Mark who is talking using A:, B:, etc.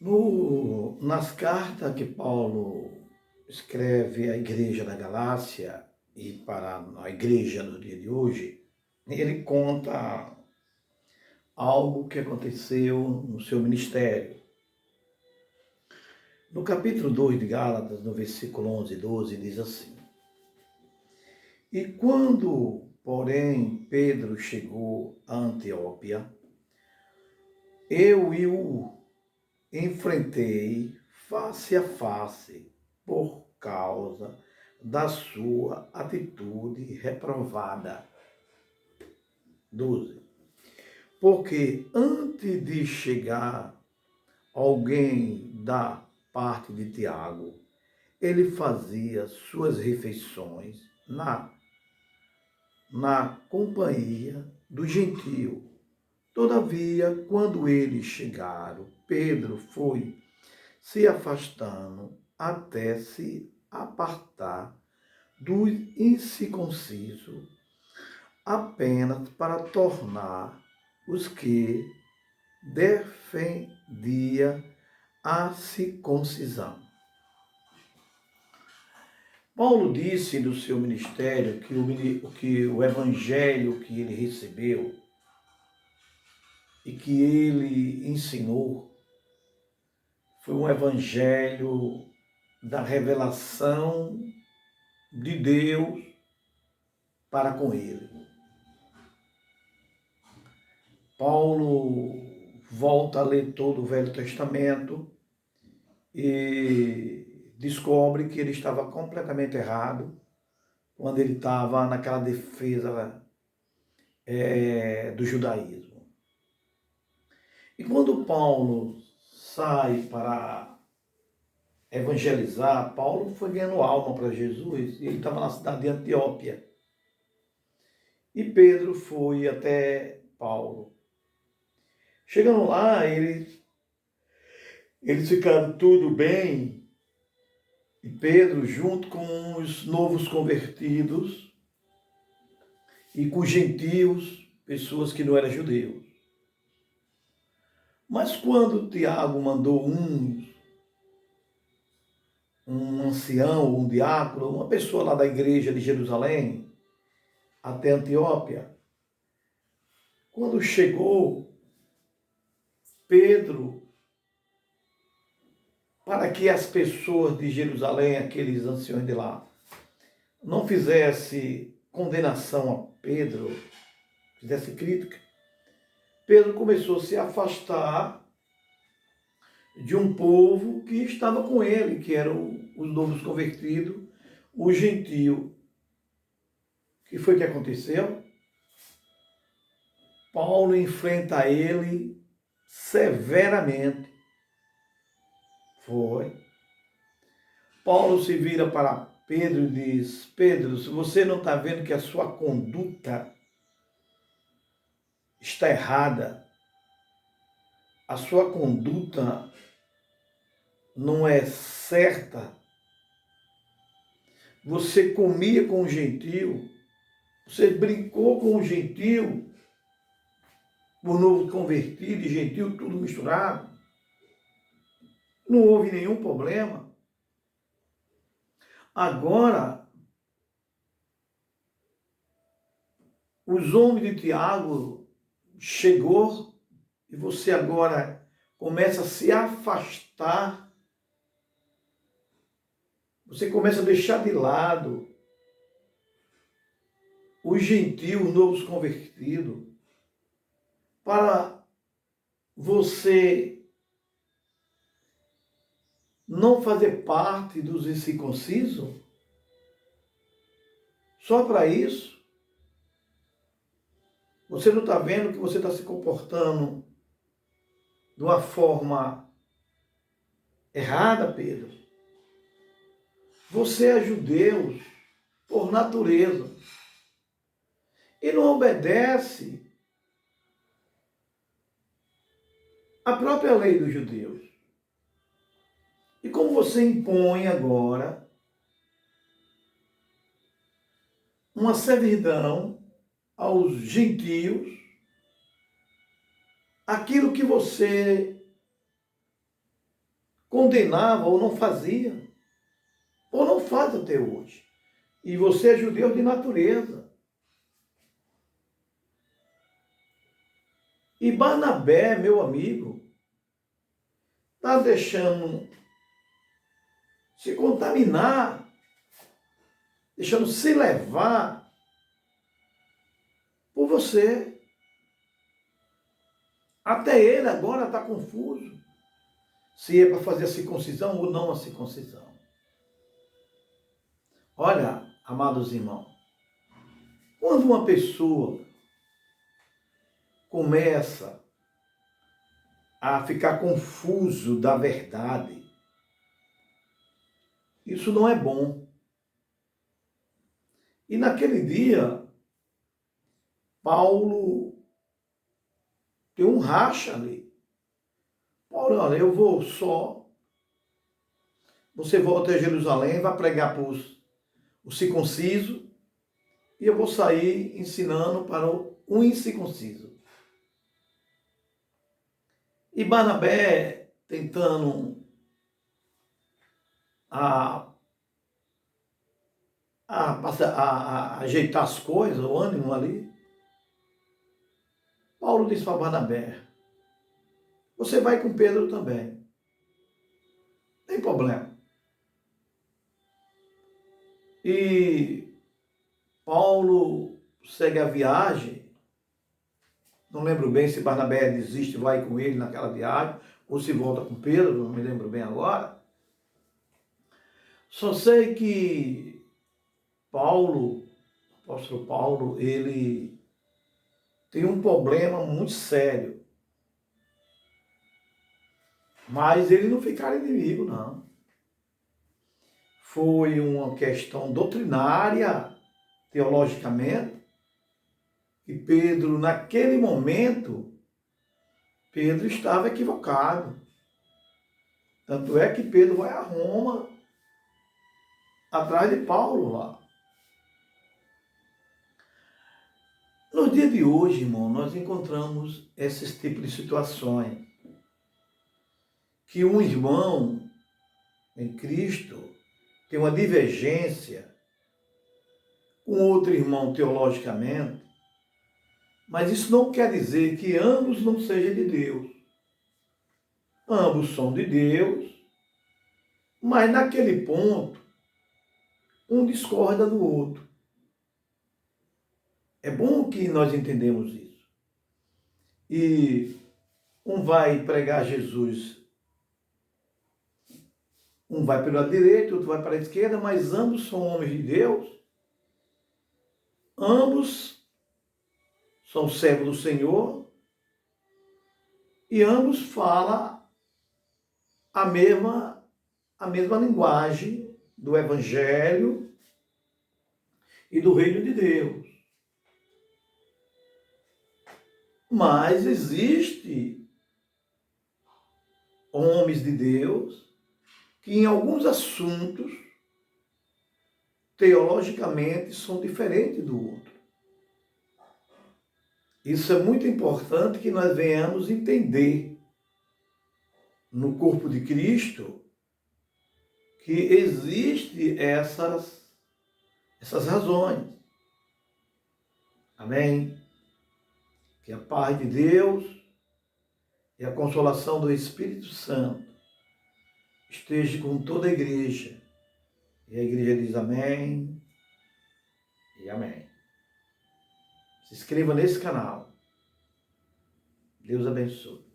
A: Nas cartas que Paulo escreve à igreja da Galácia e para a igreja do dia de hoje, ele conta algo que aconteceu no seu ministério. No capítulo 2 de Gálatas, no versículo 11 e 12, diz assim: E quando, porém, Pedro chegou a Antioquia, eu o enfrentei face a face por causa da sua atitude reprovada. 12. Porque antes de chegar alguém da parte de Tiago, ele fazia suas refeições na companhia do gentio. Todavia, quando eles chegaram, Pedro foi se afastando até se apartar do incircunciso, apenas para tornar os que defendia a circuncisão. Paulo disse do seu ministério que o evangelho que ele recebeu e que ele ensinou foi um evangelho da revelação de Deus para com ele. Paulo volta a ler todo o Velho Testamento e descobre que ele estava completamente errado quando ele estava naquela defesa do judaísmo. E quando Paulo sai para evangelizar, Paulo foi ganhando alma para Jesus e ele estava na cidade de Antioquia. E Pedro foi até Paulo. Chegando lá, eles ficaram tudo bem. E Pedro, junto com os novos convertidos e com os gentios, pessoas que não eram judeus. Mas quando Tiago mandou um ancião, um diácono, uma pessoa lá da igreja de Jerusalém, até Antioquia, quando chegou, Pedro, para que as pessoas de Jerusalém, aqueles anciões de lá, não fizesse condenação a Pedro, fizesse crítica, Pedro começou a se afastar de um povo que estava com ele, que eram os novos convertidos, o gentio. O que foi que aconteceu? Paulo enfrenta ele severamente. Foi. Paulo se vira para Pedro e diz: Pedro, se você não está vendo que a sua conduta está errada, a sua conduta não é certa, você comia com o gentio, você brincou com o gentio, por novo convertido e gentio, tudo misturado, não houve nenhum problema. Agora, os homens de Tiago chegou e você agora começa a se afastar, você começa a deixar de lado os gentios, os novos convertidos, para você não fazer parte dos incircuncisos? Só para isso? Você não está vendo que você está se comportando de uma forma errada, Pedro? Você é judeu por natureza e não obedece à própria lei dos judeus. E como você impõe agora uma servidão aos gentios, aquilo que você condenava ou não fazia, ou não faz até hoje. E você é judeu de natureza. E Barnabé, meu amigo, está deixando se contaminar, deixando se levar por você. Até ele agora está confuso se é para fazer a circuncisão ou não a circuncisão. Olha, amados irmãos, quando uma pessoa começa a ficar confuso da verdade, isso não é bom. E naquele dia, Paulo tem um racha ali. Paulo, olha, eu vou só. Você volta a Jerusalém, vai pregar para o circunciso, e eu vou sair ensinando para o incircunciso. E Barnabé tentando ajeitar as coisas, o ânimo ali. Paulo disse para Barnabé, você vai com Pedro também. Não tem problema. E Paulo segue a viagem. Não lembro bem se Barnabé desiste e vai com ele naquela viagem, ou se volta com Pedro, não me lembro bem agora. Só sei que Paulo, o apóstolo Paulo, ele tem um problema muito sério. Mas ele não ficaram inimigo, não. Foi uma questão doutrinária, teologicamente, que Pedro, naquele momento, Pedro estava equivocado. Tanto é que Pedro vai a Roma, atrás de Paulo lá. No dia de hoje, irmão, nós encontramos esses tipos de situações. Que um irmão em Cristo tem uma divergência com outro irmão teologicamente, mas isso não quer dizer que ambos não sejam de Deus. Ambos são de Deus, mas naquele ponto, um discorda do outro. É bom que nós entendemos isso. E um vai pregar Jesus, um vai pela direita, outro vai para a esquerda, mas ambos são homens de Deus, ambos são servos do Senhor e ambos falam a mesma linguagem do Evangelho e do Reino de Deus. Mas existe homens de Deus que em alguns assuntos teologicamente são diferentes do outro. Isso é muito importante que nós venhamos entender no corpo de Cristo que existe essas razões. Amém? Que a paz de Deus e a consolação do Espírito Santo esteja com toda a igreja. E a igreja diz amém e amém. Se inscreva nesse canal. Deus abençoe.